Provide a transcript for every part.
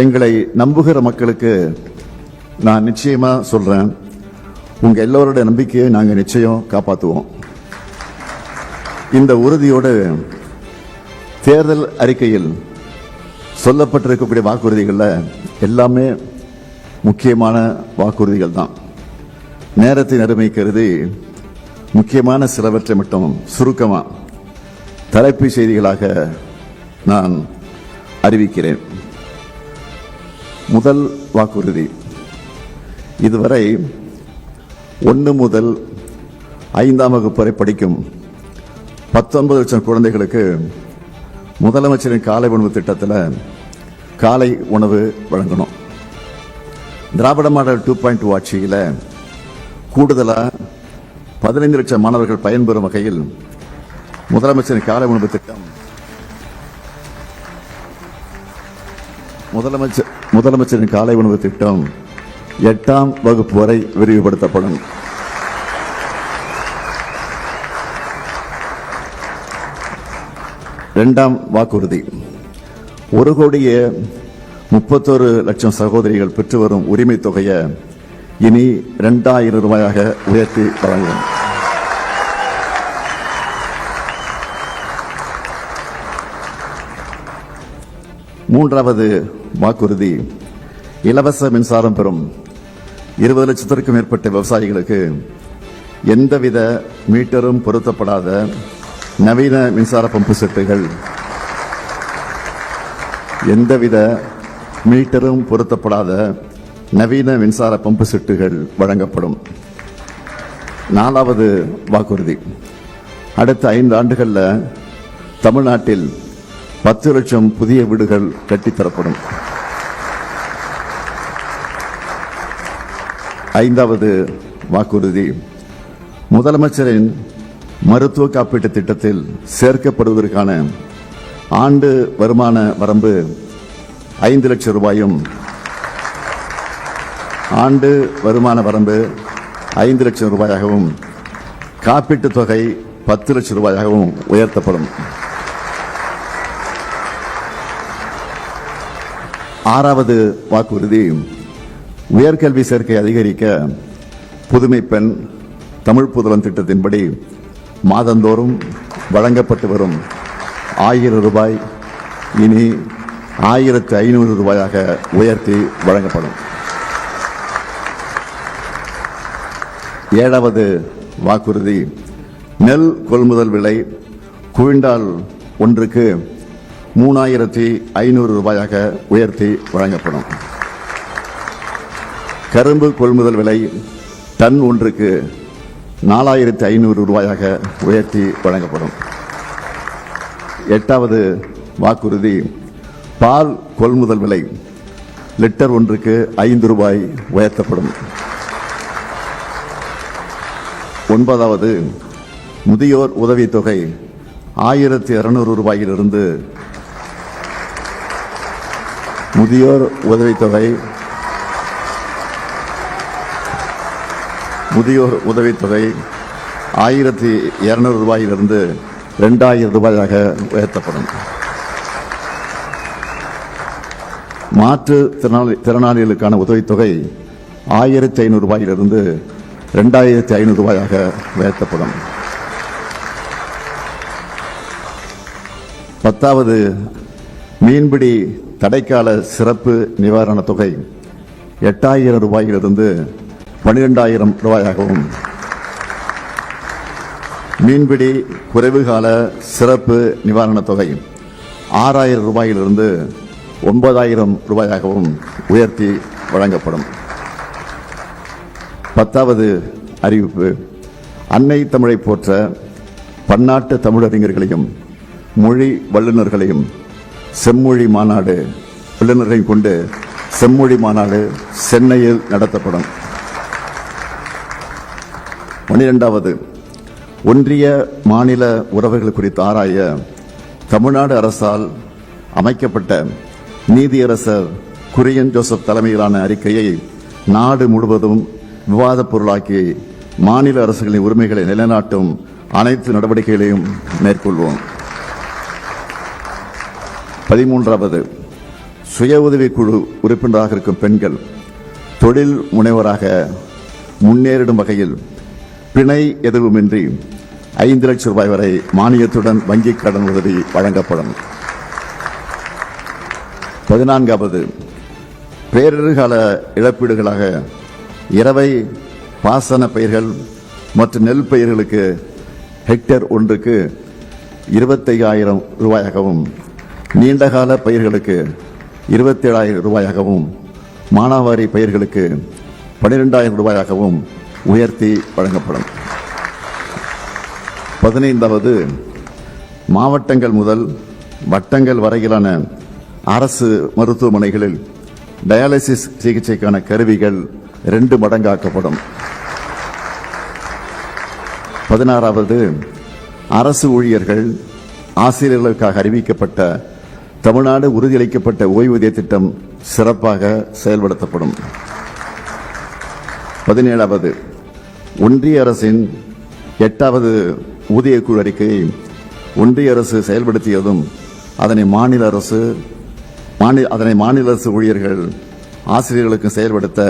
எங்களை நம்புகிற மக்களுக்கு நான் நிச்சயமா சொல்றேன், உங்க எல்லோருடைய நம்பிக்கையை நாங்க நிச்சயம் காப்பாற்றுவோம். இந்த உறுதியோடு தேர்தல் அறிக்கையில் சொல்லப்பட்டிருக்கக்கூடிய வாக்குறுதிகளில் எல்லாமே முக்கியமான வாக்குறுதிகள் தான். நேரத்தின் அருமை கருதி முக்கியமான சிலவற்றை மட்டும் சுருக்கமா தலைப்பு செய்திகளாக நான் அறிவிக்கிறேன். முதல் வாக்குறுதி, இதுவரை 1 முதல் 5ஆம் வகுப்பு வரை படிக்கும் 19 லட்சம் குழந்தைகளுக்கு முதலமைச்சரின் காலை உணவு திட்டத்தில் காலை உணவு வழங்கணும். திராவிட மாடல் 2.2 ஆட்சியில் கூடுதலாக 15 லட்சம் மாணவர்கள் பயன்பெறும் வகையில் முதலமைச்சரின் காலை உணவு திட்டம் முதலமைச்சரின் காலை உணவு திட்டம் 8ஆம் வகுப்பு வரை விரிவுபடுத்தப்படும். இரண்டாம் வாக்குறுதி, 1,31,00,000 சகோதரிகள் பெற்று வரும் உரிமை தொகையை இனி 2,000 ரூபாயாக உயர்த்தி வழங்கும். மூன்றாவது வாக்குறுதி, இலவச மின்சாரம் பெறும் 20 லட்சத்திற்கும் மேற்பட்ட விவசாயிகளுக்கு எந்தவித மீட்டரும் பொருத்தப்படாத நவீன மின்சார பம்பு செட்டுகள் வழங்கப்படும். நாலாவது வாக்குறுதி, அடுத்த 5 ஆண்டுகளில் தமிழ்நாட்டில் 10 லட்சம் புதிய வீடுகள் கட்டித்தரப்படும். 5வது வாக்குறுதி, முதலமைச்சரின் மருத்துவ காப்பீட்டு திட்டத்தில் சேர்க்கப்படுவதற்கான ஆண்டு வருமான வரம்பு 5 லட்சம் ரூபாயும் காப்பீட்டு தொகை 10 லட்சம் ரூபாயாகவும் உயர்த்தப்படும். 6வது வாக்குறுதி, உயர்கல்வி சேர்க்கை அதிகரிக்க புதுமை பெண் தமிழ் புதல்வன் திட்டத்தின்படி மாதந்தோறும் வழங்கப்பட்டு வரும் 1000 ரூபாய் இனி 1,500 ரூபாயாக உயர்த்தி வழங்கப்படும். 7வது வாக்குறுதி, நெல் கொள்முதல் விலை குவிண்டால் ஒன்றுக்கு 3,500 ரூபாயாக உயர்த்தி வழங்கப்படும். கரும்பு கொள்முதல் விலை டன் ஒன்றுக்கு 4,500 ரூபாயாக உயர்த்தி வழங்கப்படும். 8வது வாக்குறுதி, பால் கொள்முதல் விலை லிட்டர் ஒன்றுக்கு 5 ரூபாய் உயர்த்தப்படும். 9வது, முதியோர் உதவித்தொகை 1,200 ரூபாயிலிருந்து முதியோர் உதவித்தொகை 1,200 ரூபாயிலிருந்து 2,000 ரூபாயாக உயர்த்தப்படும். மாற்றுத்திறனாளிகளுக்கான உதவித்தொகை 1,500 ரூபாயிலிருந்து 2,500 ரூபாயாக உயர்த்தப்படும். 10வது, மீன்பிடி தடைக்கால சிறப்பு நிவாரண தொகை 8,000 ரூபாயிலிருந்து 12,000 ரூபாயாகவும், மீன்பிடி குறைவுகால சிறப்பு நிவாரண தொகை 6,000 ரூபாயிலிருந்து 9,000 ரூபாயாகவும் உயர்த்தி வழங்கப்படும். 10வது அறிவிப்பு, அன்னை தமிழை போற்ற பன்னாட்டு தமிழறிஞர்களையும் மொழி வல்லுநர்களையும் செம்மொழி மாநாடு வல்லுநர்களையும் கொண்டு செம்மொழி மாநாடு சென்னையில் நடத்தப்படும். 12வது, ஒன்றிய மாநில உறவுகள் குறித்து ஆராய தமிழ்நாடு அரசால் அமைக்கப்பட்ட நீதியரசர் குரியன் ஜோசப் தலைமையிலான அறிக்கையை நாடு முழுவதும் விவாதப் பொருளாக்கி மாநில அரசுகளின் உரிமைகளை நிலைநாட்டும் அனைத்து நடவடிக்கைகளையும் மேற்கொள்வோம். 13வது, சுய உதவிக்குழு உறுப்பினராக இருக்கும் பெண்கள் தொழில் முனைவராக முன்னேறிடும் வகையில் பிணை எதுவுமின்றி 5 லட்சம் ரூபாய் வரை மானியத்துடன் வங்கிக் கடன் உதவி வழங்கப்படும். 14வது, பேரிடர்கால இழப்பீடுகளாக இரவை பாசன பயிர்கள் மற்றும் நெல் பயிர்களுக்கு ஹெக்டேர் ஒன்றுக்கு 25,000 ரூபாயாகவும் நீண்டகால பயிர்களுக்கு 27,000 ரூபாயாகவும் மானாவாரி பயிர்களுக்கு 12,000 ரூபாயாகவும் உயர்த்தி வழங்கப்படும். 15வது, மாவட்டங்கள் முதல் வட்டங்கள் வரையிலான அரசு மருத்துவமனைகளில் டயாலிசிஸ் சிகிச்சைக்கான கருவிகள் 2 மடங்காக்கப்படும். 16வது, அரசு ஊழியர்கள் ஆசிரியர்களுக்காக அறிவிக்கப்பட்ட தமிழ்நாடு உறுதியளிக்கப்பட்ட ஓய்வூதிய திட்டம் சிறப்பாக செயல்படுத்தப்படும். 17வது, ஒன்றிய அரசின் 8வது ஊதியக்குழு அறிக்கையை ஒன்றிய அரசு செயல்படுத்தியதும் அதனை மாநில அரசு ஊழியர்கள் ஆசிரியர்களுக்கு செயல்படுத்த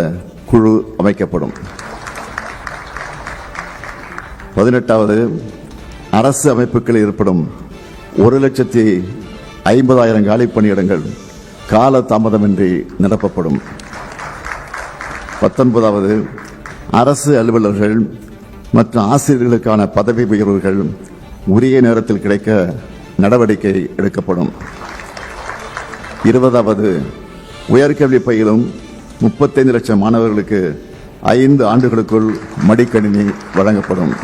குழு அமைக்கப்படும். 18வது, அரசு அமைப்புகளில் ஏற்படும் 1,50,000 காலி பணியிடங்கள் கால தாமதமின்றி நிரப்பப்படும். 19வது, அரசு அலுவலர்கள் மற்றும் ஆசிரியர்களுக்கான பதவி உயர்வுகள் உரிய நேரத்தில் கிடைக்க நடவடிக்கை எடுக்கப்படும். 20வது, உயர்கல்வி பயிலும் 35 லட்சம் மாணவர்களுக்கு 5 ஆண்டுகளுக்குள் மடிக்கணினி வழங்கப்படும்.